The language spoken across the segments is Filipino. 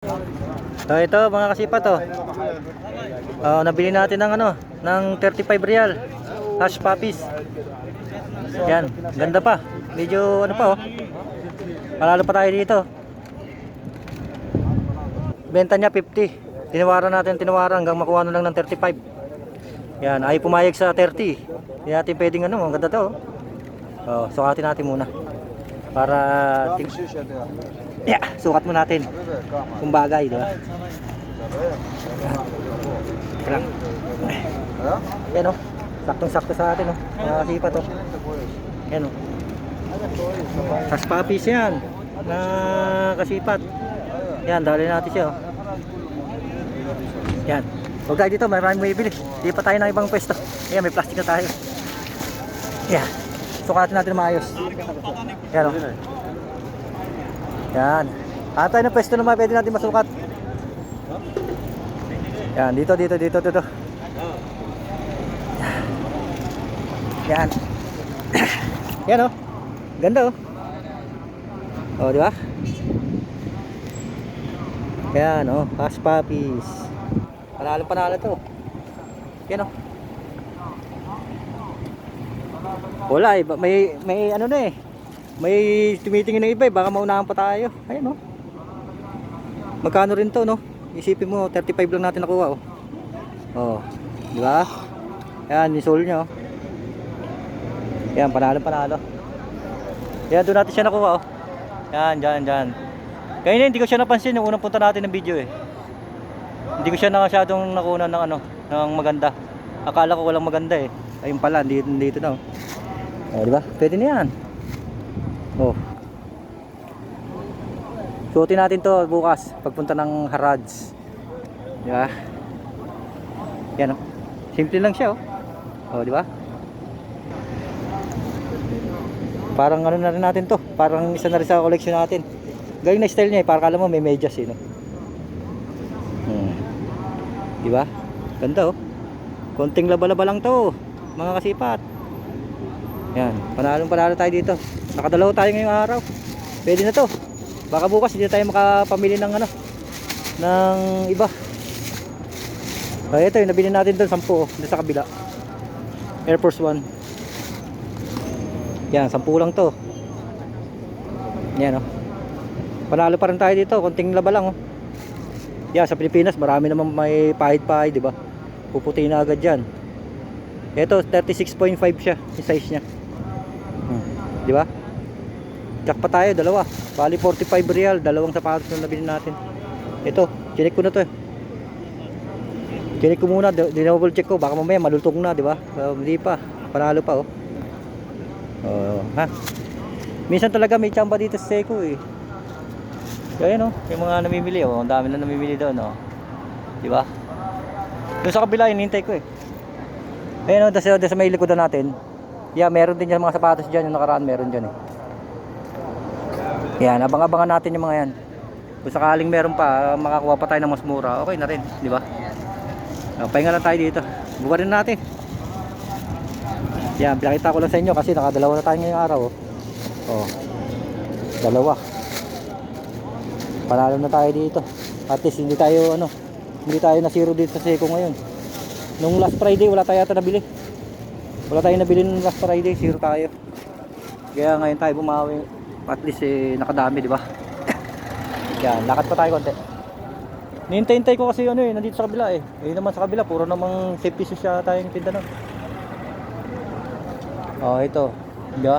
So ito mga kasipat to. Nabili natin ng ng 35 real. Hash puppies. Yan, ganda pa. Medyo pa Palalo pa tayo dito. Benta niya 50. Tinawaran hanggang makuha lang ng 35. Yan, ay pumayag sa 30. Hindi natin pwedeng ang ganda to. Sukatin natin muna. Para sukat mo natin. Kung bagay, di ba? Lang. Yan saktong-sakto sa atin nakasipa to. Yan Hash puppies yan. Na kasipat. Yan, dali natin siya Yan. Huwag tayo dito, maraming may bili. Hindi pa tayo ng ibang pwesto. Ayan, may plastic na tayo. Yan. Sukatin natin maayos. Yan Yan. Tayo ng pwesto naman, pwede natin masukat. Yan, dito. Yan. Yan Ganda di ba? Yan Hash puppies. Panalo to. Yan Wala may may tumitingin ng iba baka maunahan pa tayo. Ayun Magkano rin to Isipin mo 35 lang natin nakuha di ba? Yan, yung soul niya Yan, panalo. Yan, doon natin siya nakuha Yan, dyan. Kaya hindi ko siya napansin yung unang punta natin ng video Hindi ko siya masyadong nakuha ng ng maganda. Akala ko walang maganda Ayun pala, dito na di ba? Pwede na yan. Suotin natin to bukas pagpunta ng Harads. Di ba? Yan simple lang siya di ba? Parang na rin natin to. Parang isa na rin sa collection natin. Galing na style niya para kala mo may medyas Di ba? Ganda konting laba-laba lang to mga kasipat. Yan, panalo tayo dito. Nakadalaw tayo ngayong araw. Pwede na to. Baka bukas hindi tayo makapamili ng ng iba. Ito yung nabili natin doon 10 doon sa kabila. Air Force One. Yan, 10 lang to. Yan Panalo pa rin tayo dito, konting laba lang Yan, sa Pilipinas marami naman may pahid-pahid, di ba? Puputi na agad yan. Ito 36.5 siya, yung size niya. Di ba? Jack pa tayo, dalawa. Bali 45 real, dalawang sapatos na nabili natin. Ito, chinek ko na to Chinek ko muna, dinouble check ko, baka mamaya malutong na, di ba? Hindi pa, panalo pa Minsan talaga may tsamba dito sa Seiko Kaya yung mga namimili ang dami na namimili doon di ba? Doon sa kabila hinihintay ko Ayun sa may likodan natin. Meron din yung mga sapatos diyan, yung nakaraan meron diyan Yan, abang-abangan natin yung mga yan. Kung sakaling meron pa, makakuha pa tayo ng mas mura, okay na rin, di ba? Pahinga lang tayo dito. Bukarin natin. Yan, pinakita ko lang sa inyo kasi nakadalawa na tayo ngayong araw dalawa. Panalo na tayo dito. At least hindi tayo na zero dito sa Seiko ngayon. Nung last Friday wala tayo nabili. Wala tayong nabili nung last Friday, zero tayo. Kaya ngayon tayo bumawi. At least nakadami, di ba? Yan, lakad pa tayo konti. Nihintay ko kasi nandito sa kabila naman sa kabila puro namang safety shoes siya tayong tinda ito. Di ba?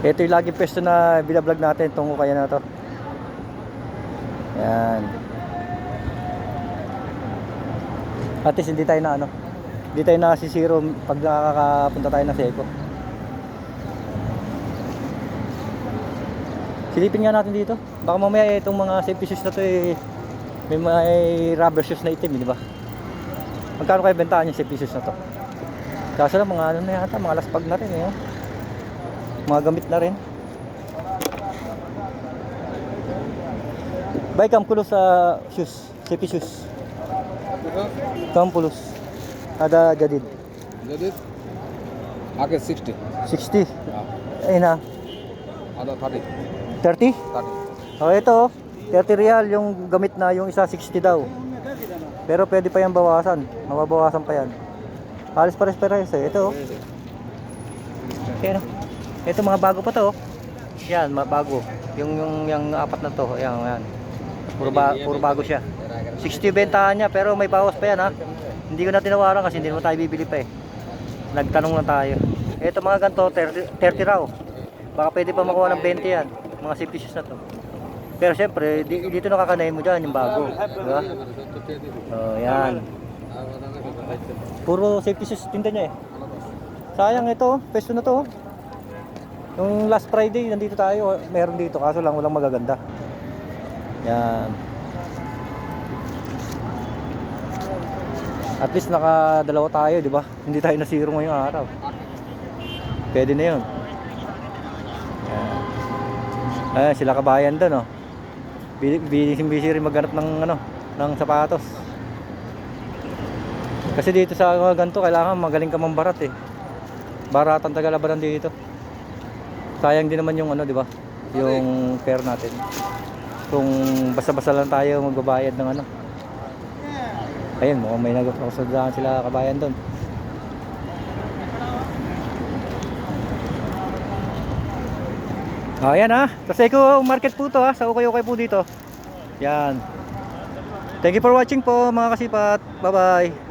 Ito yung lagi pwesto na binablog natin tungo kaya na to. Yan. At least hindi tayo hindi tayo nasisiro pag nakakapunta tayo ng Seiko. Silipin nga natin dito. Baka mamaya itong mga safety shoes na to may rubber shoes na itim, di ba? Magkano kayo bentahan yung safety shoes na to? Kaso lang mga na yata, mga laspag na rin mga gamit na rin. Bay kam kulos sa shoes, safety shoes. Kam kulos. Ada jadid. Jadid? Akhir 60. 60. Ayun na. Ada 30. 30? 30. Oh, ito. 30 real yung gamit na, yung isa 60 daw. Pero pwede pa yan bawasan. Mababawasan pa yan. Halos pares-pares eh. Ito oh. Ayan oh. Ito mga bago pa to oh. Yan, mga bago. Yung apat na to. Ayan, ayan. Puro bago siya. 60 bentahan niya pero may bawas pa yan ha. Hindi ko na tinawaran kasi hindi naman tayo bibili pa eh. Nagtanong lang tayo. Ito mga ganito 30 raw. Baka pwede pa makuha ng 20 yan. Mga safety shoes na to. Pero syempre dito nakakanayin mo dyan yung bago. Diba? Oh, yan. Puro safety shoes tinda niya eh. Sayang ito, pesto na to. Yung last Friday nandito tayo, meron dito kaso lang walang magaganda. Yan. At least nakadalawa tayo, di ba? Hindi tayo nasiro ngayong araw. Pwede na 'yun. Yan. Ayan, sila kabayan doon, oh. Busy rin maghanap ng ng sapatos. Kasi dito sa ganito kailangan magaling ka mambarat eh. Baratan tagalabanan dito. Sayang din naman yung di ba? Yung fare natin. Kung basta-basta lang tayo magbabayad ng Ayun, mukhang may nagpapasadaan sila kabayan doon. Ayan sa Seiko Market po to sa Ukay-Ukay po dito. Yan. Thank you for watching po mga kasipat. Bye bye.